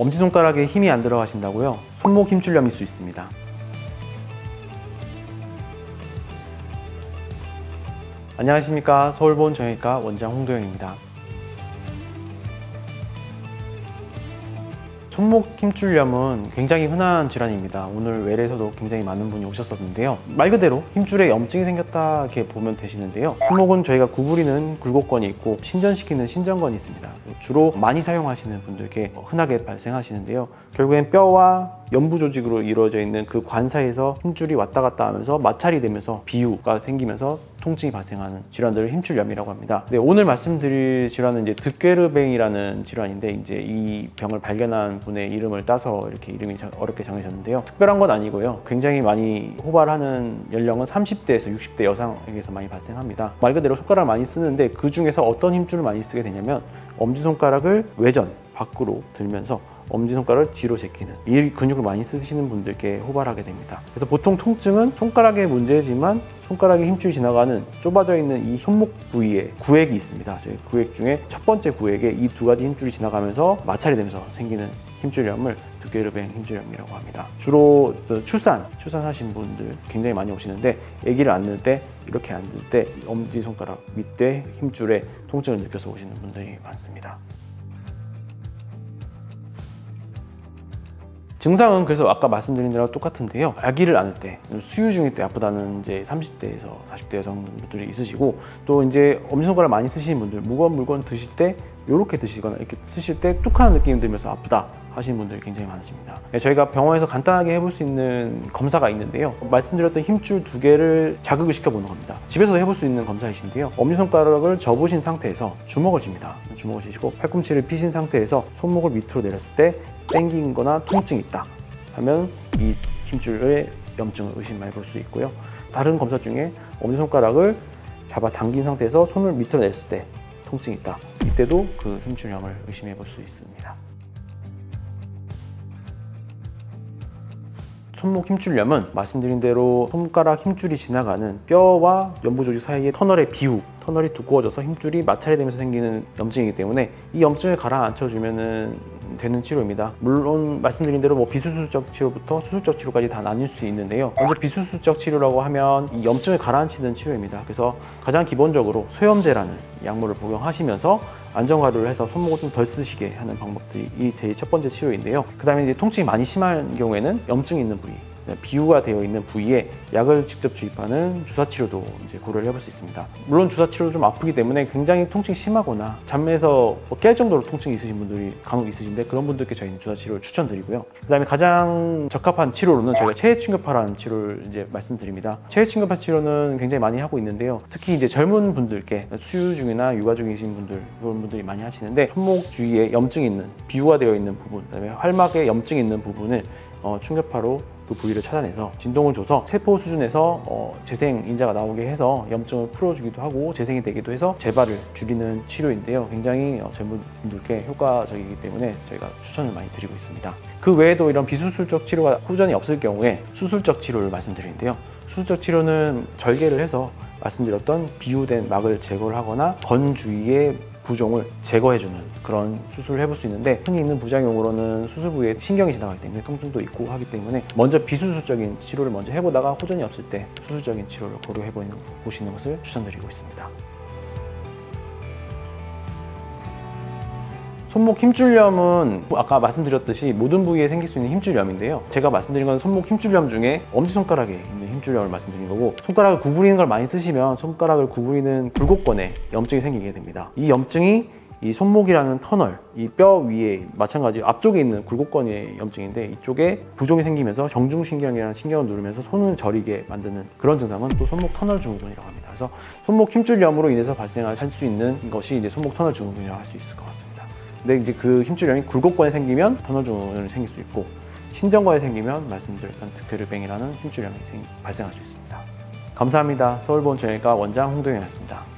엄지손가락에 힘이 안 들어가신다고요? 손목 힘줄염일 수 있습니다. 안녕하십니까, 서울본 정형외과 원장 홍도영입니다. 손목 힘줄염은 굉장히 흔한 질환입니다. 오늘 외래에서도 굉장히 많은 분이 오셨었는데요. 말 그대로 힘줄에 염증이 생겼다 이렇게 보면 되시는데요. 손목은 저희가 구부리는 굴곡건이 있고 신전시키는 신전건이 있습니다. 주로 많이 사용하시는 분들께 흔하게 발생하시는데요. 결국엔 뼈와 연부 조직으로 이루어져 있는 그 관 사이에서 힘줄이 왔다 갔다 하면서 마찰이 되면서 비유가 생기면서 통증이 발생하는 질환들을 힘줄염이라고 합니다. 네, 오늘 말씀드릴 질환은 이제 득베르뱅이라는 질환인데, 이제 이 병을 발견한 분의 이름을 따서 이렇게 이름이 어렵게 정해졌는데요. 특별한 건 아니고요. 굉장히 많이 호발하는 연령은 30대에서 60대 여성에게서 많이 발생합니다. 말 그대로 손가락을 많이 쓰는데 그 중에서 어떤 힘줄을 많이 쓰게 되냐면 엄지손가락을 외전, 밖으로 들면서 엄지손가락을 뒤로 제끼는 이 근육을 많이 쓰시는 분들께 호발하게 됩니다. 그래서 보통 통증은 손가락의 문제지만 손가락에 힘줄이 지나가는 좁아져 있는 이 손목 부위에 구획이 있습니다. 저희 구획 중에 첫 번째 구획에 이 두 가지 힘줄이 지나가면서 마찰이 되면서 생기는 힘줄염을 득베르뱅 힘줄염이라고 합니다. 주로 출산하신 분들 굉장히 많이 오시는데, 아기를 안을 때 이렇게 안을 때 엄지손가락 밑에 힘줄에 통증을 느껴서 오시는 분들이 많습니다. 증상은 그래서 아까 말씀드린 대로 똑같은데요. 아기를 안을 때, 수유 중일 때 아프다는 이제 30대에서 40대 여성분들이 있으시고, 또 이제 엄지손가락 많이 쓰시는 분들, 무거운 물건 드실 때 이렇게 드시거나 이렇게 쓰실 때 뚝하는 느낌이 들면서 아프다 하시는 분들이 굉장히 많으십니다. 저희가 병원에서 간단하게 해볼 수 있는 검사가 있는데요. 말씀드렸던 힘줄 두 개를 자극을 시켜보는 겁니다. 집에서 해볼 수 있는 검사이신데요. 엄지손가락을 접으신 상태에서 주먹을 쥡니다. 주먹을 쥐시고 팔꿈치를 피신 상태에서 손목을 밑으로 내렸을 때 땡긴 거나 통증이 있다 하면 이 힘줄의 염증을 의심해 볼 수 있고요. 다른 검사 중에 엄지손가락을 잡아 당긴 상태에서 손을 밑으로 냈을 때 통증이 있다, 이때도 그 힘줄염을 의심해 볼 수 있습니다. 손목 힘줄염은 말씀드린 대로 손가락 힘줄이 지나가는 뼈와 연부 조직 사이의 터널의 비우, 터널이 두꺼워져서 힘줄이 마찰이 되면서 생기는 염증이기 때문에 이 염증을 가라앉혀주면 되는 치료입니다. 물론 말씀드린 대로 비수술적 치료부터 수술적 치료까지 다 나뉠 수 있는데요. 먼저 비수술적 치료라고 하면 이 염증을 가라앉히는 치료입니다. 그래서 가장 기본적으로 소염제라는 약물을 복용하시면서 안정화를 해서 손목을 좀 덜 쓰시게 하는 방법들이 제일 첫 번째 치료인데요. 그 다음에 이제 통증이 많이 심한 경우에는 염증이 있는 부위, 비유가 되어 있는 부위에 약을 직접 주입하는 주사치료도 이제 고려를 해볼 수 있습니다. 물론 주사치료도 좀 아프기 때문에 굉장히 통증이 심하거나 잠에서 깰 정도로 통증이 있으신 분들이 간혹 있으신데, 그런 분들께 저희는 주사치료를 추천드리고요. 그 다음에 가장 적합한 치료로는 저희가 체해충격파라는 치료를 이제 말씀드립니다. 체해충격파 치료는 굉장히 많이 하고 있는데요. 특히 이제 젊은 분들께 수유 중이나 육아 중이신 분들, 그런 분들이 많이 하시는데, 손목 주위에 염증이 있는, 비유가 되어 있는 부분, 그다음에 활막에 염증이 있는 부분을 충격파로 그 부위를 찾아내서 진동을 줘서 세포 수준에서 재생 인자가 나오게 해서 염증을 풀어주기도 하고 재생이 되기도 해서 재발을 줄이는 치료인데요. 굉장히 젊은 분들께 효과적이기 때문에 저희가 추천을 많이 드리고 있습니다. 그 외에도 이런 비수술적 치료가 호전이 없을 경우에 수술적 치료를 말씀드리는데요. 수술적 치료는 절개를 해서 말씀드렸던 비유된 막을 제거를 하거나 건 주위의 부종을 제거해주는 그런 수술을 해볼 수 있는데, 흔히 있는 부작용으로는 수술 부위에 신경이 지나가기 때문에 통증도 있고 하기 때문에 먼저 비수술적인 치료를 먼저 해보다가 호전이 없을 때 수술적인 치료를 고려해 보시는 것을 추천드리고 있습니다. 손목 힘줄염은 아까 말씀드렸듯이 모든 부위에 생길 수 있는 힘줄염인데요. 제가 말씀드린 건 손목 힘줄염 중에 엄지손가락에 있는 힘줄염을 말씀드린 거고, 손가락을 구부리는 걸 많이 쓰시면 손가락을 구부리는 굴곡건에 염증이 생기게 됩니다. 이 염증이 이 손목이라는 터널, 이 뼈 위에 마찬가지로 앞쪽에 있는 굴곡건의 염증인데, 이쪽에 부종이 생기면서 정중신경이라는 신경을 누르면서 손을 저리게 만드는 그런 증상은 또 손목 터널 증후군이라고 합니다. 그래서 손목 힘줄염으로 인해서 발생할 수 있는 것이 이제 손목 터널 증후군이라고 할 수 있을 것 같습니다. 근데 이제 그 힘줄염이 굴곡건에 생기면 터널 증후군이 생길 수 있고, 신전건에 생기면 말씀드렸던 득베르뱅이라는 힘줄염이 발생할 수 있습니다. 감사합니다. 서울본 정형외과 원장 홍도영이었습니다.